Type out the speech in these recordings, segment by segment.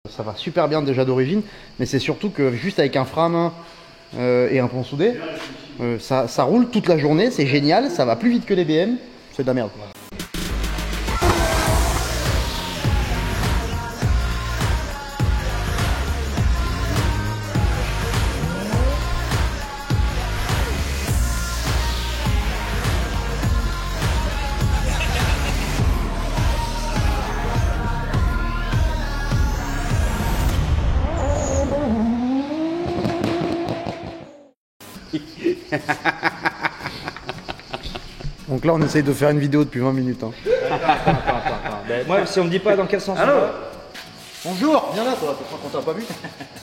Ça va super bien déjà d'origine, mais c'est surtout que juste avec un frein à main et un pont soudé, ça roule toute la journée, c'est génial, ça va plus vite que les BM, c'est de la merde. Donc là on essaye de faire une vidéo depuis 20 minutes. Hein. Attends. Ben, moi si on me dit pas dans quel sens on va... Bonjour, viens là toi, je crois qu'on t'a pas vu.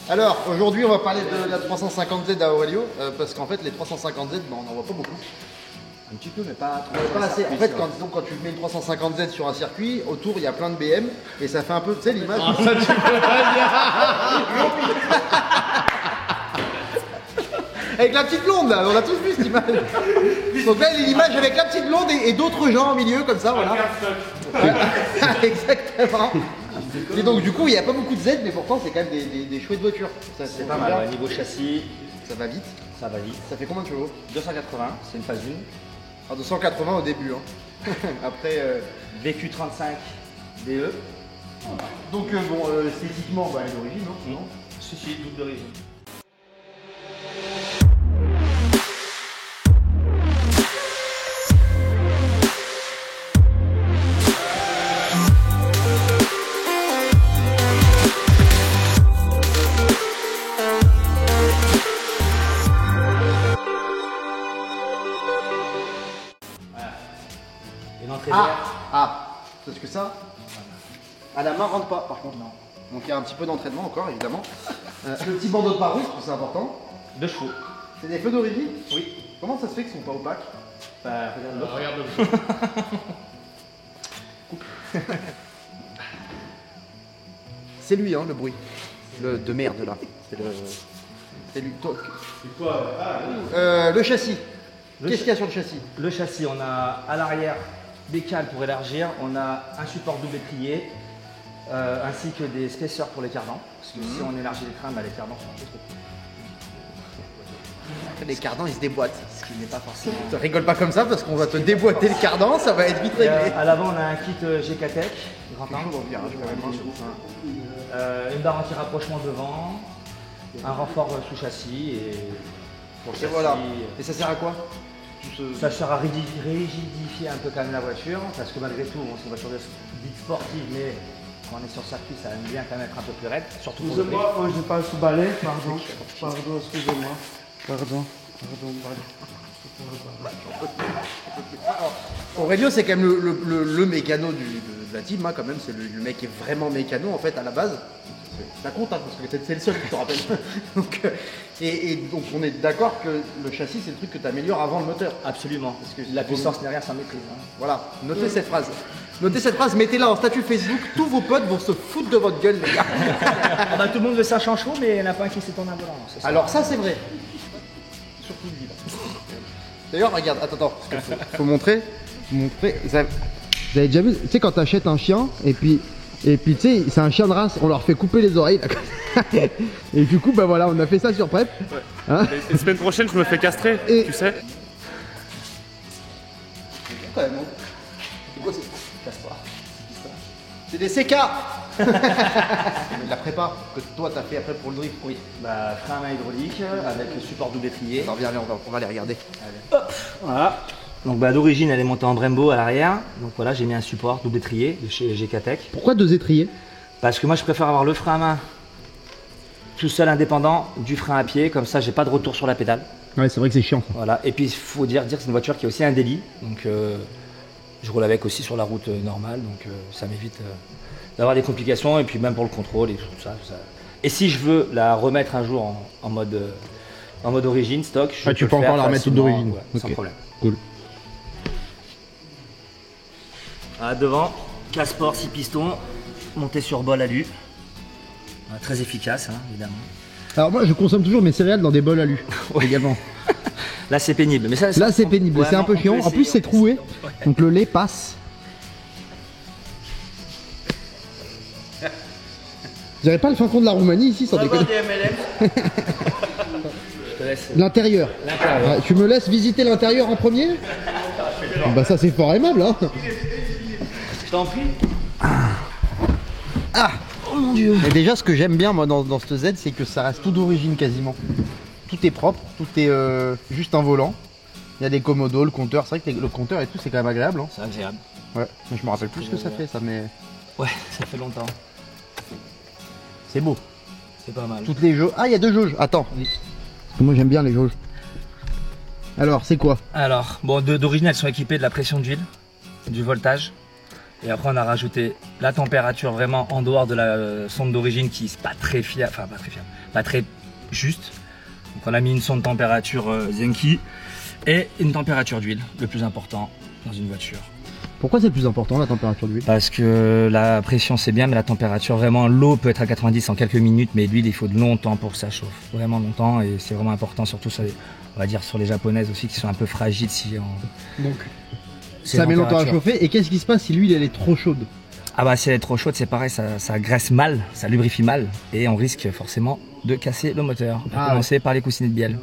Alors aujourd'hui on va parler de la 350Z à Aurelio, parce qu'en fait les 350Z on n'en voit pas beaucoup. Un petit peu mais pas trop. Pas assez. En fait quand tu mets une 350Z sur un circuit, autour il y a plein de BM et ça fait un peu, tu sais l'image. Oh, ça tu peux pas dire. Avec la petite blonde là, on a tous vu cette image. Donc là il y a l'image avec la petite blonde et d'autres gens au milieu comme ça, voilà. Exactement. Et donc du coup il n'y a pas beaucoup de Z mais pourtant c'est quand même des chouettes voitures. C'est pas mal, niveau châssis, ça va vite. Ça va vite. Ça fait combien de chevaux? 280, c'est une phase 1. Ah, 280 au début. Hein. Après VQ35 DE. Donc bon esthétiquement bah, elle est d'origine, non? Si, toute d'origine. Parce que ça, à la main rentre pas par contre. Non. Donc il y a un petit peu d'entraînement encore évidemment. Le petit bandeau de pare-brise, c'est important. 2 chevaux. C'est des feux d'origine? Oui. Comment ça se fait qu'ils sont pas opaques? Bah regarde le C'est lui hein le bruit. De merde là. C'est lui. C'est quoi? Le châssis. Qu'est-ce qu'il y a sur le châssis? Le châssis, on a à l'arrière des cales pour élargir, on a un support double étrier, ainsi que des spacers pour les cardans. Parce que si on élargit les crânes, bah, les cardans sont un peu trop petits. Les cardans ils se déboîtent. Ce qui n'est pas forcément. Ne rigole pas comme ça parce qu'on va te déboîter le cardan, ça va être vite réglé. À l'avant, on a un kit GK-Tech, grand angle. Une barre anti-rapprochement devant, un renfort sous châssis et pour le châssis. Voilà. Et ça sert à quoi? Ça sert à rigidifier un peu quand même la voiture, parce que malgré tout, c'est une voiture dite sportive, mais quand on est sur circuit, ça aime bien quand même être un peu plus raide, surtout pour le prix. Excusez-moi, je passe sous balai, pardon, excusez-moi. Pardon. Aurelio c'est quand même le mécano de la team, hein, quand même, c'est le mec qui est vraiment mécano en fait à la base. Ça compte hein, parce que c'est le seul qui te rappelle. Donc, donc on est d'accord que le châssis c'est le truc que tu améliores avant le moteur. Absolument, parce que la puissance n'est rien sans maîtrise. Hein. Voilà, notez cette phrase. Notez cette phrase, mettez-la en statut Facebook, tous vos potes vont se foutre de votre gueule les gars. Bah, tout le monde veut ça chaud, mais il n'y en a pas un qui s'étonne un volant. Alors ça c'est vrai. Surtout lui là. D'ailleurs regarde, attends, parce qu'il faut montrer. Vous avez déjà vu, tu sais quand t'achètes un chien et puis tu sais c'est un chien de race, on leur fait couper les oreilles là. Et du coup bah voilà on a fait ça sur Prep. Ouais. Hein et semaine prochaine je me fais castrer, tu sais. Quand même, hein. C'est quoi c'est des CK. La prépa que toi t'as fait après pour le drift. Oui, bah frein à main hydraulique avec le support double étrier. Attends, viens, on va les regarder. Allez. Hop, voilà. Donc bah, d'origine elle est montée en Brembo à l'arrière. Donc voilà, j'ai mis un support double étrier de chez GK-Tech. Pourquoi 2 étriers? Parce que moi je préfère avoir le frein à main tout seul indépendant du frein à pied, comme ça j'ai pas de retour sur la pédale. Ouais c'est vrai que c'est chiant. Voilà, et puis il faut dire que c'est une voiture qui a aussi un délit. Donc je roule avec aussi sur la route normale, donc ça m'évite d'avoir des complications et puis même pour le contrôle et tout ça. Et si je veux la remettre un jour en mode origine, stock, tu peux encore la remettre toute d'origine. Ouais, okay. Sans problème. Cool. Devant, Casport 6 pistons, monté sur bol alu. Très efficace, hein, évidemment. Alors moi je consomme toujours mes céréales dans des bols alu également. Là c'est pénible. Mais ça, là c'est pénible, c'est un peu chiant. En plus c'est troué, donc le lait passe. Vous avez pas le fin fond de la Roumanie ici, sans déconner. Je te laisse. L'intérieur. L'intérieur. Ouais, tu me laisses visiter l'intérieur en premier? Bah ça c'est fort aimable hein. Je t'en prie. Ah. Oh mon dieu. Et déjà ce que j'aime bien moi dans ce Z, c'est que ça reste tout d'origine quasiment. Tout est propre, tout est juste un volant. Il y a des commodos, le compteur, c'est vrai que le compteur et tout c'est quand même agréable hein. C'est agréable. Ouais, mais je me rappelle plus ce que ça fait ça, mais Ouais, ça fait longtemps. c'est beau. C'est pas mal. Toutes les jauges. Ah il y a 2 jauges, attends. Parce que moi j'aime bien les jauges. Alors c'est quoi? Alors, bon, d'origine, elles sont équipées de la pression d'huile, du voltage. Et après, on a rajouté la température vraiment en dehors de la sonde d'origine qui n'est pas très fiable, enfin pas très fiable, pas très juste. Donc on a mis une sonde température Zenki et une température d'huile, le plus important dans une voiture. Pourquoi c'est le plus important la température d'huile? Parce que la pression c'est bien, mais la température, vraiment, l'eau peut être à 90 en quelques minutes, mais l'huile il faut longtemps pour que ça chauffe, vraiment longtemps, et c'est vraiment important, surtout sur les, on va dire sur les japonaises aussi qui sont un peu fragiles si on... Donc c'est ça met longtemps à température. chauffer. Et qu'est-ce qui se passe si l'huile elle est trop chaude? Ah bah si elle est trop chaude, c'est pareil, ça graisse mal, ça lubrifie mal, et on risque forcément de casser le moteur. À commencer par les coussinets de bielle.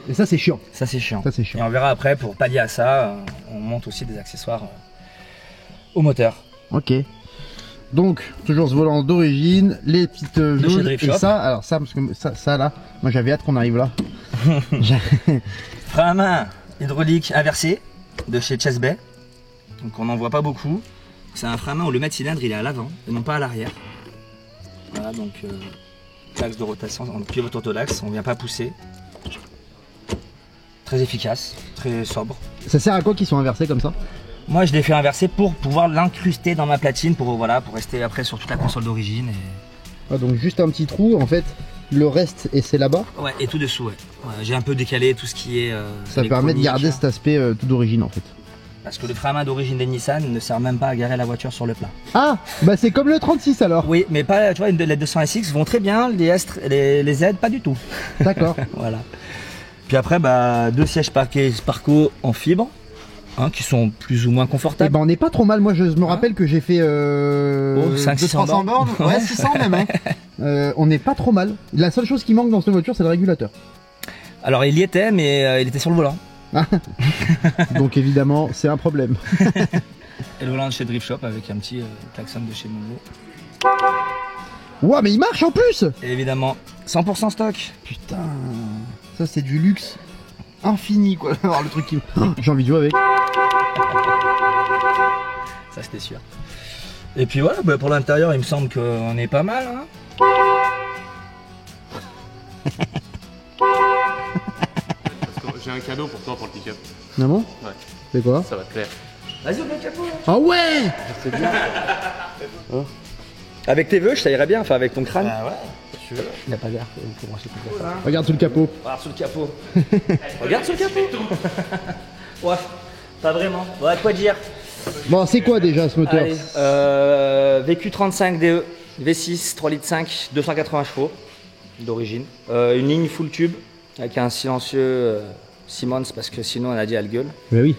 Et ça c'est chiant. Ça c'est chiant. Ça c'est chiant. Et on verra après, pour pallier à ça, on monte aussi des accessoires au moteur. Ok. Donc, toujours ce volant d'origine, les petites chez jauges, Drift et Shop. ça, alors ça, parce que ça là, moi j'avais hâte qu'on arrive là. Frein à main hydraulique inversé de chez Chess Bay. Donc on n'en voit pas beaucoup. C'est un frein à main où le mètre cylindre il est à l'avant et non pas à l'arrière. Voilà, donc l'axe de rotation, on pivote autolaxe, on ne vient pas pousser. Très efficace, très sobre. Ça sert à quoi qu'ils sont inversés comme ça? Moi je l'ai fait inverser pour pouvoir l'incruster dans ma platine pour, voilà, pour rester après sur toute la console d'origine. Et... Ah, donc juste un petit trou, en fait, le reste et c'est là-bas. Ouais, et tout dessous, ouais. Ouais, j'ai un peu décalé tout ce qui est. Ça permet de garder cet aspect tout d'origine en fait. Parce que le frein à main d'origine des Nissan ne sert même pas à garer la voiture sur le plat. Ah, bah c'est comme le 36 alors. Oui, mais pas, tu vois, les 200 SX vont très bien, les Z pas du tout. D'accord. Voilà. Puis après, bah, 2 sièges parqués Sparco en fibre, hein, qui sont plus ou moins Et confortables. ben on n'est pas trop mal, moi je me rappelle que j'ai fait 500-600 200-300 bornes. Ouais, 600 même. Hein. On n'est pas trop mal. La seule chose qui manque dans cette voiture c'est le régulateur. Alors il y était, mais il était sur le volant. Donc évidemment c'est un problème. Et le volant de chez Drift Shop avec un petit klaxon de chez Mongo. Ouah mais il marche en plus. Et évidemment, 100% stock. Putain, ça c'est du luxe infini quoi. Alors le truc qui... J'ai envie de jouer avec. Ça c'était sûr. Et puis voilà, bah, pour l'intérieur, il me semble qu'on est pas mal. Hein. J'ai un cadeau pour toi pour le pick-up. Ah bon? Ouais. C'est quoi? Ça va te plaire. Vas-y, on met le capot. Ah ouais. C'est bien. Avec tes vœux, ça irait bien, enfin avec ton crâne. Ah ouais. Il n'y a pas d'air, il faut brancher tout ça. Regarde sous le capot. Regarde sous le capot. Regarde sous le capot. Ouais, pas vraiment. Ouais, quoi dire. Bon c'est quoi déjà ce moteur? Allez, VQ35 DE, V6, 3 litres 5, 280 chevaux d'origine. Une ligne full tube avec un silencieux Siemens parce que sinon on a dit à la gueule. Mais oui.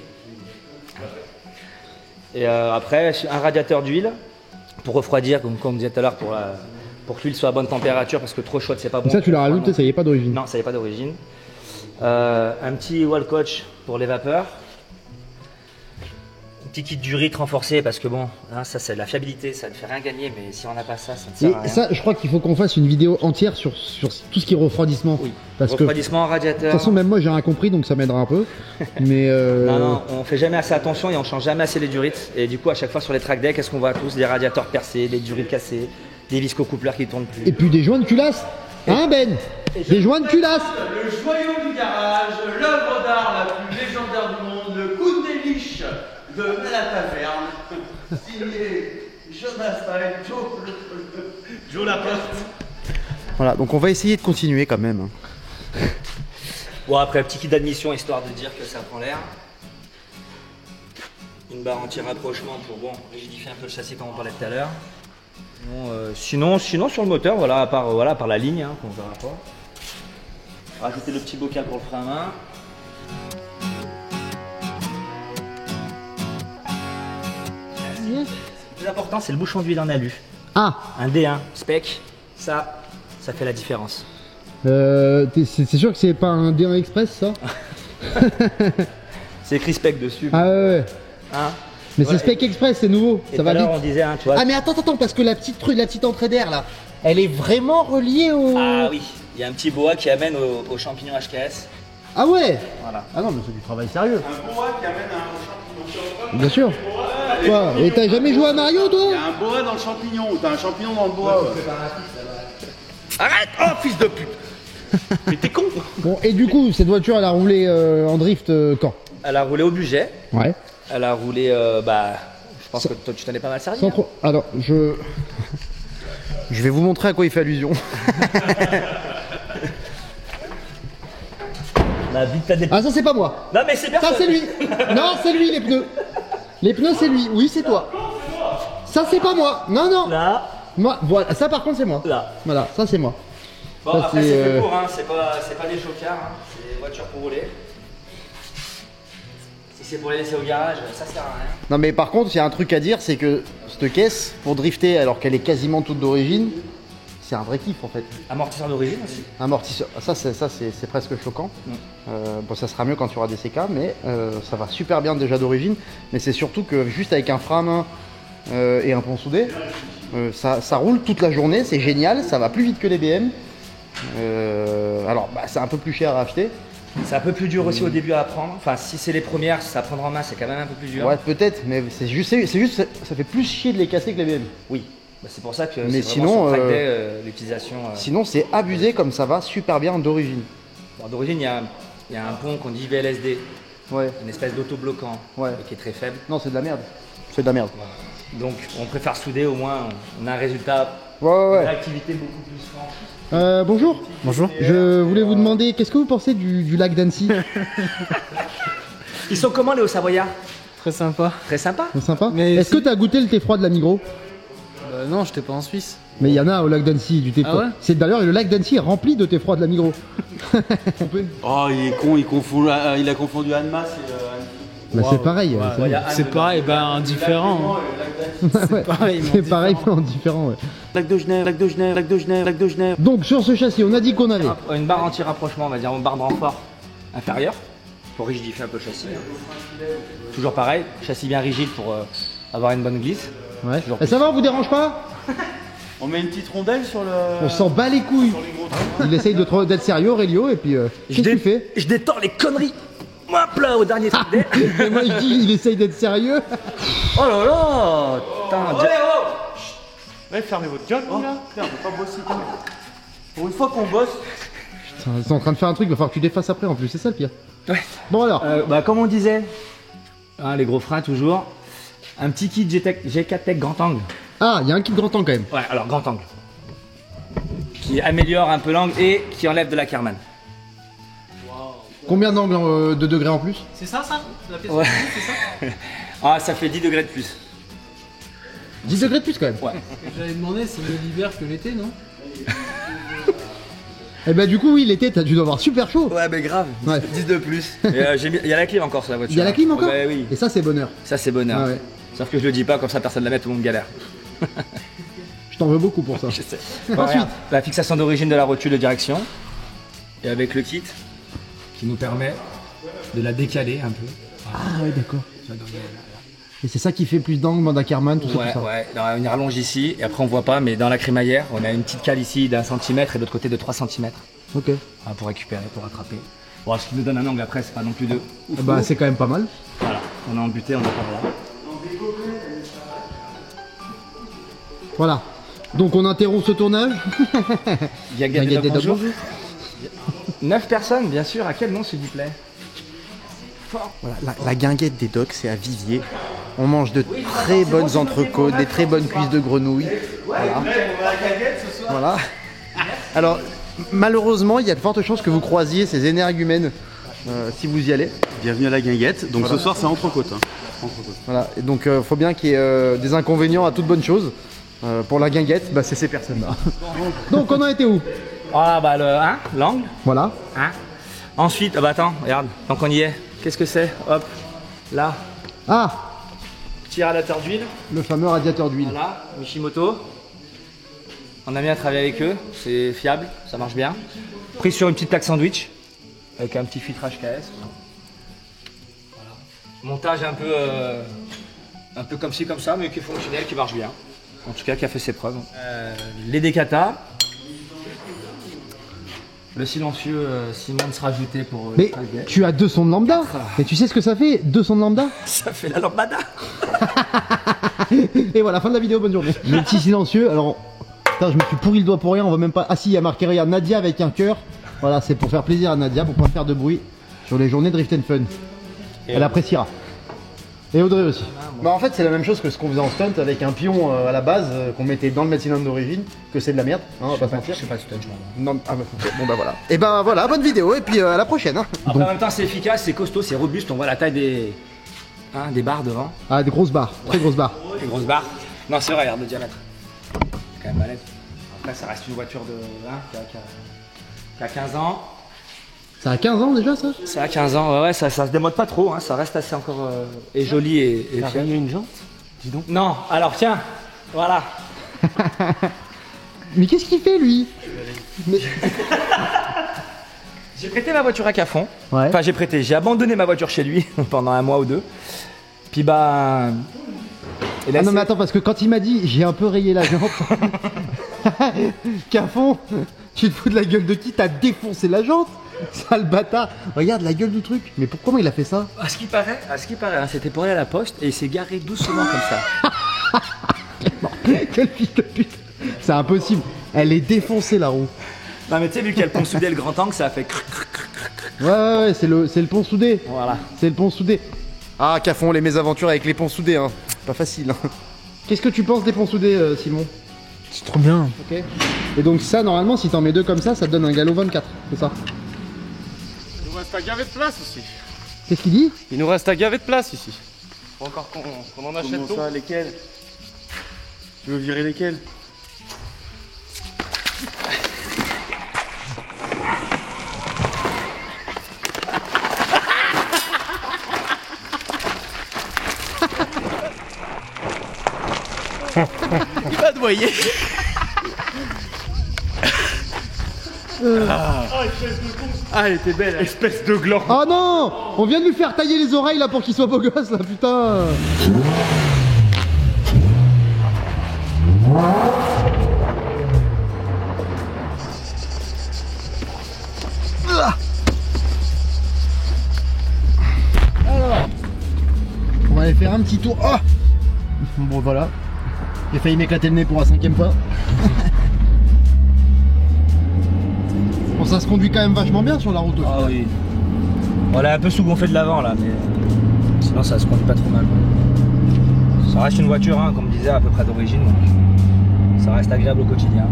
Et après un radiateur d'huile pour refroidir, comme on disait tout à l'heure, pour que l'huile soit à bonne température parce que trop chaude c'est pas bon. Ça tu l'as rajouté, ça y est pas d'origine. Non, ça y est pas d'origine. Un petit wall coach pour les vapeurs. Un petit kit d'urite renforcé parce que bon, hein, ça c'est de la fiabilité, ça ne fait rien gagner, mais si on n'a pas ça, ça ne sert à Et rien. ça je crois qu'il faut qu'on fasse une vidéo entière sur tout ce qui est refroidissement. Oui. Parce que de Refroidissement, radiateur. toute façon même moi j'ai rien compris donc ça m'aidera un peu. Mais Non, non, on fait jamais assez attention et on change jamais assez les durites. Et du coup, à chaque fois sur les track decks, qu'est-ce qu'on voit tous? Des radiateurs percés, des durites cassées, des viscocoupleurs qui tournent plus. Et puis des joints de culasse. Hein Ben? Des joints de culasse. Le joyau du garage, l'œuvre d'art la plus légendaire du monde, le coup de déliche de la taverne, signé Jonas Paet, Joe Laporte. Voilà donc on va essayer de continuer quand même. Bon, après, petit kit d'admission histoire de dire que ça prend l'air. Une barre anti-rapprochement pour bon, rigidifier un peu le châssis comme on parlait tout à l'heure. Sinon sur le moteur, voilà, à part la ligne, hein, qu'on verra pas. Rajouter le petit bocal pour le frein à main. Le plus important, c'est le bouchon d'huile en alu. Ah Un D1 spec, Ça fait la différence. C'est sûr que c'est pas un D1 Express ça? C'est écrit spec dessus. Ah ouais. Hein. Mais Voilà. c'est Spec Express, c'est nouveau. Et Ça va tout à l'heure, vite. on disait, hein, tu vois. Ah mais attends, parce que la petite entrée d'air là, elle est vraiment reliée au... Ah oui, il y a un petit boa qui amène aux champignons HKS. Ah ouais. Voilà. Ah non mais c'est du travail sérieux. Un boa qui amène un champignon. Bien sûr. Quoi? Et t'as jamais joué à Mario toi? Il y a un boa dans le champignon, ou t'as un champignon dans le boa. Ouais. Arrête! Oh, fils de pute! Mais t'es con! Bon et du coup cette voiture elle a roulé en drift quand? Elle a roulé au budget. Ouais. Elle a roulé, je pense que toi tu t'en es pas mal servi. Sans hein. trop... Alors je vais vous montrer à quoi il fait allusion. La vite t'as des... Ah ça c'est pas moi. Non mais c'est bien. Ça c'est lui. Non c'est lui les pneus. Les pneus c'est lui. Oui c'est toi. Ça c'est pas moi. Non non. Là, Moi voilà ça par contre c'est moi. là. Voilà ça c'est moi. Bon Ça, après c'est, c'est fait pour, hein. c'est pas des chocards, hein. C'est des voitures pour rouler. Si c'est pour les laisser au garage, ça sert à rien. Non mais par contre il y a un truc à dire, c'est que cette caisse pour drifter alors qu'elle est quasiment toute d'origine, c'est un vrai kiff en fait. Amortisseur d'origine aussi. Amortisseur, ça c'est presque choquant. Bon ça sera mieux quand tu auras des CK, mais ça va super bien déjà d'origine. Mais c'est surtout que juste avec un frein à main et un pont soudé, ça roule toute la journée, c'est génial, ça va plus vite que les BM. Alors bah, c'est un peu plus cher à acheter. C'est un peu plus dur aussi au début à apprendre. Enfin, si c'est les premières, si ça prendre en main, c'est quand même un peu plus dur. Ouais peut-être, mais c'est juste ça fait plus chier de les casser que les BM. Oui. Bah, c'est pour ça que Mais c'est sinon, vraiment sur track day, l'utilisation. Sinon c'est abusé comme ça va super bien d'origine. Bon, d'origine, il y a un pont qu'on dit VLSD, Ouais. une espèce d'autobloquant Ouais. qui est très faible. Non c'est de la merde. C'est de la merde. Donc, on préfère souder, au moins, on a un résultat Ouais. d'activité beaucoup plus franc. Bonjour. Bonjour. Je voulais vous demander, qu'est-ce que vous pensez du lac d'Annecy? Ils sont comment les Hauts-Savoyards? Très sympa. Très sympa. C'est sympa. Mais Est-ce que t'as goûté le thé froid de la Migros? Non, j'étais pas en Suisse. Mais il y en a au lac d'Annecy du thé Ah froid. ouais C'est d'ailleurs le lac d'Annecy est rempli de thé froid de la Migros. Oh, il est con, il a confondu Annemasse et Bah, c'est pareil. c'est Ouais, bon. C'est pareil, indifférent. Ouais, pareil, c'est pareil mais en différent. Ouais. Lac de Genève, lac de Genève, lac de Genève, lac de Genève. Donc sur ce châssis, on a dit qu'on avait. Une barre anti-rapprochement, on va dire, une barre de renfort inférieure pour rigidifier un peu le châssis. hein. Toujours pareil, châssis bien rigide pour avoir une bonne glisse. Ouais. Toujours Et ça va, on vous dérange pas? On met une petite rondelle sur le. On s'en bat les couilles. Il essaye d'être sérieux, Aurélio, et puis qu'est-ce que tu fais? Je détends les conneries. Hop là, au dernier truc. Et moi je dis, il essaye d'être sérieux. Oh là là. Putain, Ouais, fermez votre gueule, Oh, là. putain, on peut pas bosser. Pour une fois qu'on bosse. Putain, ils sont en train de faire un truc, il va falloir que tu défasses après en plus, c'est ça le pire. Ouais. Bon alors. Comme on disait, hein, les gros freins toujours. Un petit kit G4 Tech grand angle. Ah, il y a un kit grand temps quand même. Ouais, alors grand angle. Qui améliore un peu l'angle et qui enlève de la Karman. Combien d'angles de degrés en plus? C'est ça, la pièce Ouais. c'est ça Ah, ça fait 10 degrés de plus. 10 degrés de plus quand même. Ouais. J'avais demandé, c'est mieux l'hiver que l'été, non? Et bah du coup oui, l'été tu dois avoir super chaud. Ouais, mais grave. Ouais. 10 de plus. Et, il y a la clim encore sur la voiture. Il y a la clim encore? Ouais, oui. Et ça c'est bonheur. Ça, c'est bonheur. Ah ouais. Sauf que je le dis pas, comme ça personne ne la met, tout le monde galère. Je t'en veux beaucoup pour ça. Je sais. Ensuite. La fixation d'origine de la rotule de direction. Et avec le kit qui nous permet de la décaler un peu. Ah ouais d'accord. Et c'est ça qui fait plus d'angles, moins d'Ackerman, tout ça, Ouais, tout ça. ouais. Alors, on y rallonge ici, et après on voit pas, mais dans la crémaillère, on a une petite cale ici d'1 cm et de l'autre côté de 3 cm. Ok. Pour récupérer, pour rattraper. Bon, ce qui nous donne un angle après, c'est pas non plus de ouf. Bah c'est quand même pas mal. Voilà, on a embuté, on a pas là. Voilà. Donc on interrompt ce tournage. Gaguette Gaguette des des Dogs, Dogs, bonjour. 9 personnes, bien sûr. À quel nom, s'il vous plaît? Voilà, la guinguette des docks, c'est à Viviers. On mange de très bonnes entrecôtes, des très bonnes cuisses de grenouille. Voilà. Voilà. Alors, malheureusement, il y a de fortes chances que vous croisiez ces énergumènes si vous y allez. Bienvenue à la guinguette. Donc ce soir, c'est entrecôte. Hein. Entrecôte. Voilà. Et donc, faut bien qu'il y ait des inconvénients à toute bonne chose. Pour la guinguette, bah, c'est ces personnes-là. Donc, on en était où? Ah, bah, l'angle. Voilà. Hein. Ensuite, ah bah attends, regarde, tant qu'on y est, qu'est-ce que c'est? Hop, là, Ah, petit radiateur d'huile. le fameux radiateur d'huile. Voilà, Mishimoto. On a bien travaillé avec eux, c'est fiable, ça marche bien. Pris sur une petite plaque sandwich, avec un petit filtrage KS. Voilà. Montage un peu comme ci, comme ça, mais qui est fonctionnel, qui marche bien. En tout cas, qui a fait ses preuves. Les Decata. Le silencieux Simon se rajouter pour... Mais tu as 2 sons de lambda. Et tu sais ce que ça fait, 2 sons de lambda? Ça fait la lambada. Et voilà, fin de la vidéo, bonne journée. Le petit silencieux, alors... Putain, je me suis pourri le doigt pour rien, on voit même pas... Ah si, il y a marqué, regarde, Nadia avec un cœur. Voilà, c'est pour faire plaisir à Nadia, pour pas faire de bruit sur les journées de Drift and Fun. Elle appréciera. Et Audrey aussi. Bah en fait c'est la même chose que ce qu'on faisait en stunt avec un pion à la base qu'on mettait dans le maximum d'origine, que c'est de la merde, hein, on va pas se mentir. Je sais pas le stunt, je Non, ah bah, bon bah voilà. Et ben voilà, bonne vidéo et puis à la prochaine. Hein. Après, en même temps c'est efficace, c'est costaud, c'est robuste, on voit la taille des barres devant. Ah des grosses barres, très grosses barres. Des grosses barres. Non c'est vrai, regarde le diamètre. C'est quand même balèze. Après ça reste une voiture qui a 15 ans. Ça a 15 ans déjà ça? Ça a 15 ans, ouais, ça se démode pas trop, hein, ça reste assez encore et joli et fiable. une jante? Dis donc. Non, alors tiens, voilà. Mais qu'est-ce qu'il fait lui? Mais... J'ai prêté ma voiture à Cafon. Ouais. Enfin j'ai abandonné ma voiture chez lui pendant 1 mois ou 2. Puis bah... Et là, ah non mais attends, parce que quand il m'a dit j'ai un peu rayé la jante. Cafon, tu te fous de la gueule de qui? T'as défoncé la jante? Sale bâtard. Regarde la gueule du truc. Mais pourquoi il a fait ça? À ce qui paraît, hein, c'était pour aller à la poste et il s'est garé doucement comme ça. Quel fils de pute. C'est impossible. Elle est défoncée la roue. Non mais tu sais, vu qu'il y a le pont soudé et le grand angle, ça a fait crrr, crrr, crrr. Ouais, c'est le pont soudé. Voilà. C'est le pont soudé. Ah, Cafon, les mésaventures avec les ponts soudés, hein. Pas facile. Hein. Qu'est-ce que tu penses des ponts soudés, Simon? C'est trop bien. Ok. Et donc ça, normalement, si t'en mets 2 comme ça te donne un galop 24, c'est ça? Il nous reste à gaver de place aussi. Qu'est-ce qu'il dit? Il nous reste à gaver de place ici. Faut encore qu'on en achète Comment d'autres. ça, lesquels? Tu veux virer lesquels? Il va te noyer. Ah, elle était belle. Espèce de gland. Oh non! On vient de lui faire tailler les oreilles là pour qu'il soit beau gosse là, putain! Alors, on va aller faire un petit tour. Oh! Bon voilà, j'ai failli m'éclater le nez pour la 5e fois. Bon, ça se conduit quand même vachement bien sur la route aussi. Ah oui. On l'a un peu sous-gonflé de l'avant là, mais sinon ça se conduit pas trop mal. Ça reste une voiture, hein, comme on disait, à peu près d'origine, donc ça reste agréable au quotidien.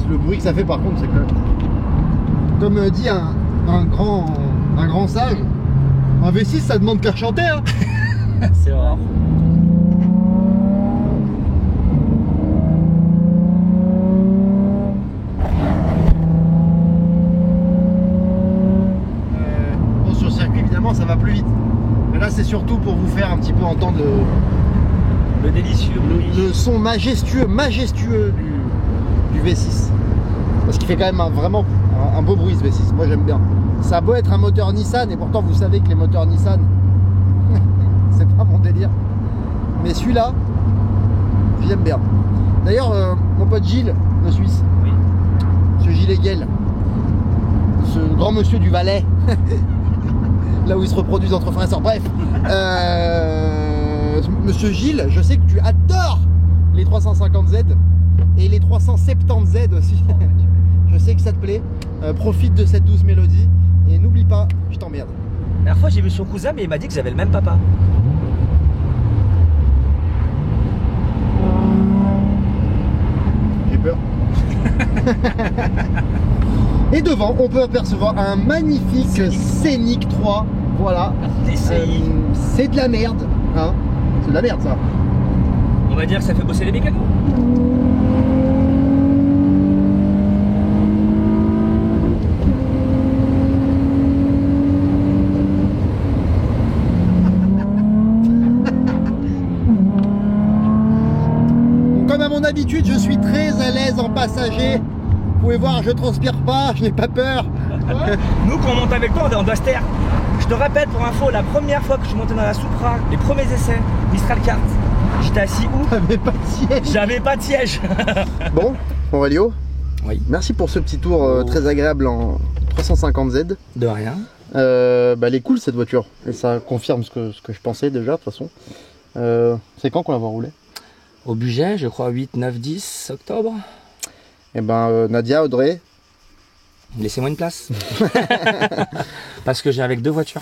Le bruit que ça fait par contre, c'est que, comme dit un grand sage, un V6 ça demande qu'à chanter hein. C'est rare. Bon, sur le circuit évidemment ça va plus vite, mais là c'est surtout pour vous faire un petit peu entendre Le délicieux bruit. le son majestueux du V6. Parce qu'il fait quand même vraiment un beau bruit ce V6, moi j'aime bien. Ça a beau être un moteur Nissan, et pourtant vous savez que les moteurs Nissan, c'est pas mon délire. Mais celui-là, j'aime bien. D'ailleurs, mon pote Gilles, le Suisse, Oui. ce Gilles Hegel, ce grand monsieur du Valais, là où ils se reproduisent entre frères et sœurs, bref. Monsieur Gilles, je sais que tu adores les 350Z et les 370Z aussi. Je sais que ça te plaît. Profite de cette douce mélodie et n'oublie pas, je t'emmerde. La dernière fois j'ai vu son cousin, mais il m'a dit que j'avais le même papa. J'ai peur. Et devant, on peut apercevoir un magnifique Scénic 3. Voilà. TCI. C'est de la merde. Hein, c'est de la merde ça. On va dire que ça fait bosser les mécanos. d'habitude, je suis très à l'aise en passager. Vous pouvez voir, je transpire pas, je n'ai pas peur. Nous, quand on monte avec toi, on est en Duster. Je te répète pour info, la première fois que je suis monté dans la Supra, les premiers essais, Mistral Kart, j'étais assis où? J'avais pas de siège. J'avais pas de siège. Bon, Aurélio, Oui. merci pour ce petit tour très agréable en 350Z. De rien. Elle est cool cette voiture, et ça confirme ce que je pensais déjà de toute façon. C'est quand qu'on la va rouler? Au budget, je crois 8, 9, 10 octobre. Eh ben Nadia, Audrey, Laissez-moi une place. Parce que j'ai avec 2 voitures.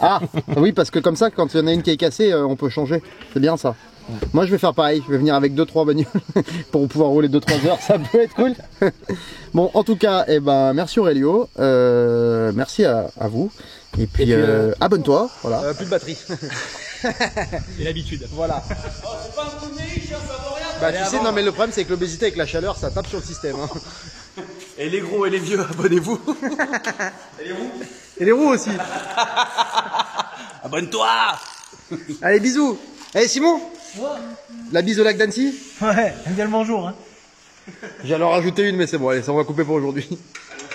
ah oui, parce que comme ça, quand il y en a une qui est cassée, on peut changer. C'est bien ça. Ouais. Moi je vais faire pareil, je vais venir avec 2-3 bagnoles pour pouvoir rouler 2-3 heures, ça peut être cool. Bon, en tout cas, eh ben, merci Aurélio, merci à vous. Et puis, abonne-toi, voilà. Plus de batterie. C'est l'habitude. Voilà. Oh, c'est pas un coup de nez, ça vaut rien. Bah tu sais, non mais le problème c'est que l'obésité avec la chaleur, ça tape sur le système. Hein. Et les gros et les vieux, abonnez-vous. Et les roues. Et les roues aussi. Abonne-toi. Allez, bisous. Allez Simon, la bise au lac d'Annecy. Ouais, bien le bonjour. Hein. J'allais en rajouter une mais c'est bon, allez, ça on va couper pour aujourd'hui. Allez,